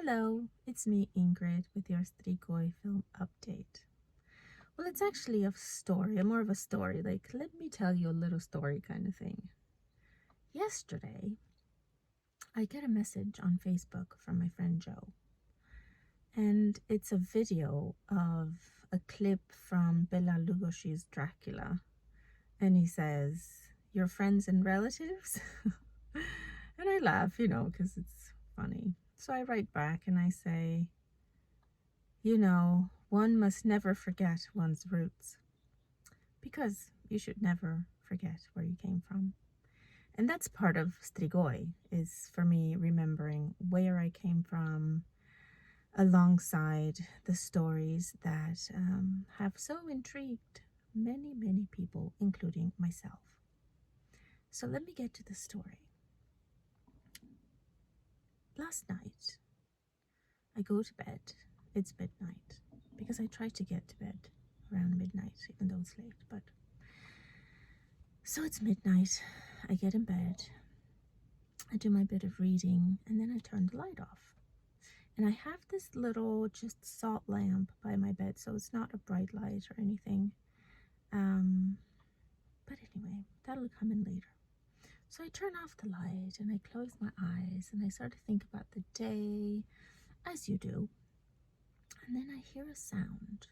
Hello, it's me, Ingrid, with your Strigoi film update. Well, it's actually a story, more of a story, like, let me tell you a little story kind of thing. Yesterday, I get a message on Facebook from my friend Joe, and it's a video of a clip from Bela Lugosi's Dracula, and he says, "Your friends and relatives?" And I laugh, because it's funny. So I write back and I say, one must never forget one's roots, because you should never forget where you came from. And that's part of Strigoi, is for me remembering where I came from alongside the stories that have so intrigued many, many people, including myself. So let me get to the story. Last night, I go to bed. It's midnight, because I try to get to bed around midnight, even though it's late, but so it's midnight. I get in bed, I do my bit of reading, and then I turn the light off. And I have this little just salt lamp by my bed, so it's not a bright light or anything. But anyway, that'll come in later. So I turn off the light and I close my eyes and I start to think about the day, as you do. And then I hear a sound.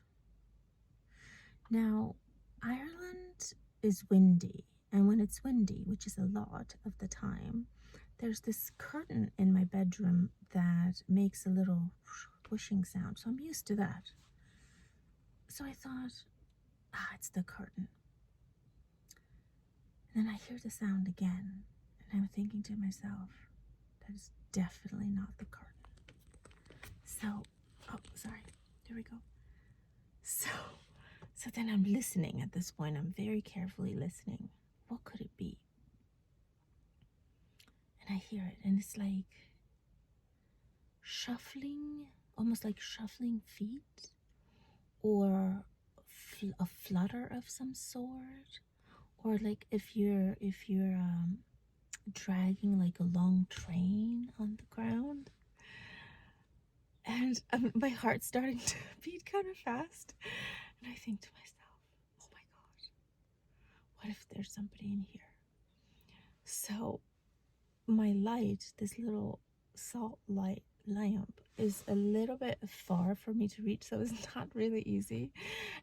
Now, Ireland is windy, and when it's windy, which is a lot of the time, there's this curtain in my bedroom that makes a little whooshing sound, so I'm used to that. So I thought, it's the curtain. And then I hear the sound again, and I'm thinking to myself, that is definitely not the curtain. So, here we go. So then I'm listening at this point. I'm very carefully listening. What could it be? And I hear it, and it's like shuffling, almost like shuffling feet, or a flutter of some sort, or like if you're dragging like a long train on the ground. And my heart's starting to beat kind of fast, and I think to myself, oh my god, what if there's somebody in here? So my light, this little salt light lamp, is a little bit far for me to reach, so it's not really easy.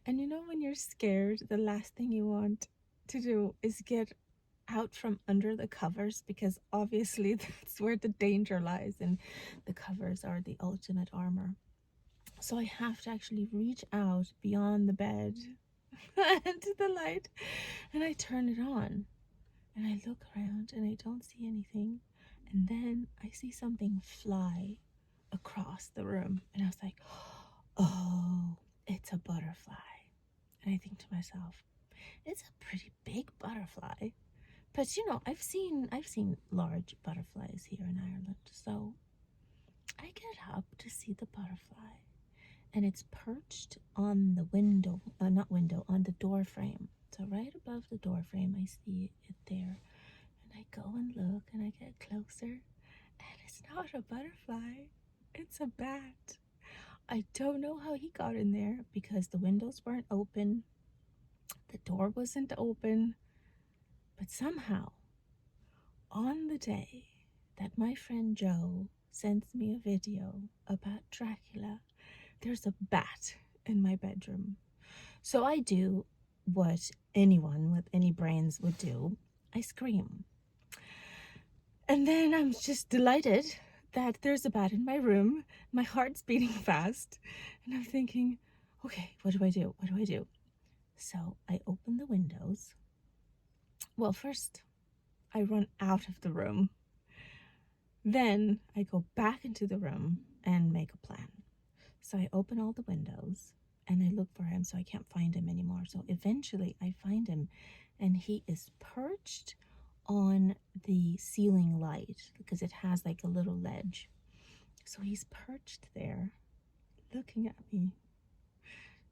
And when you're scared, the last thing you want to do is get out from under the covers, because obviously that's where the danger lies, and the covers are the ultimate armor. So I have to actually reach out beyond the bed and to the light, and I turn it on. And I look around and I don't see anything. And then I see something fly across the room. And I was like, oh, it's a butterfly. And I think to myself, it's a pretty big butterfly. But I've seen large butterflies here in Ireland. So I get up to see the butterfly. And it's perched on the on the door frame. So right above the door frame, I see it there. And I go and look, and I get closer, and it's not a butterfly, it's a bat. I don't know how he got in there, because the windows weren't open, the door wasn't open, but somehow, on the day that my friend Joe sends me a video about Dracula, there's a bat in my bedroom. So I do what anyone with any brains would do. I scream. And then I'm just delighted that there's a bat in my room. My heart's beating fast. And I'm thinking, okay, what do I do? What do I do? So I open the windows. Well, first, I run out of the room. Then I go back into the room and make a plan. So I open all the windows and I look for him, so I can't find him anymore. So eventually I find him, and he is perched on the ceiling light, because it has like a little ledge. So he's perched there looking at me.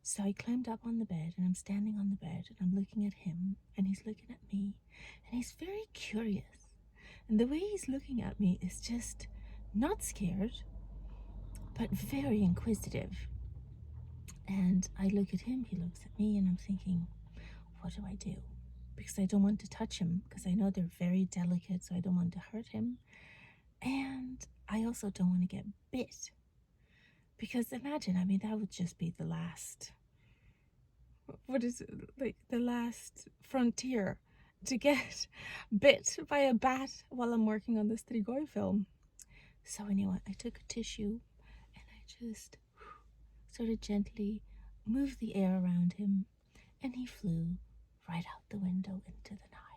So I climbed up on the bed, and I'm standing on the bed, and I'm looking at him, and he's looking at me, and he's very curious. And the way he's looking at me is just not scared, but very inquisitive. And I look at him, he looks at me, and I'm thinking, what do I do? Because I don't want to touch him, because I know they're very delicate, so I don't want to hurt him. And I also don't want to get bit. Because imagine, I mean, that would just be the last, what is it, like the last frontier to get bit by a bat while I'm working on the Strigoi film. So anyway, I took a tissue and I just sort of gently moved the air around him, and he flew right out the window into the night.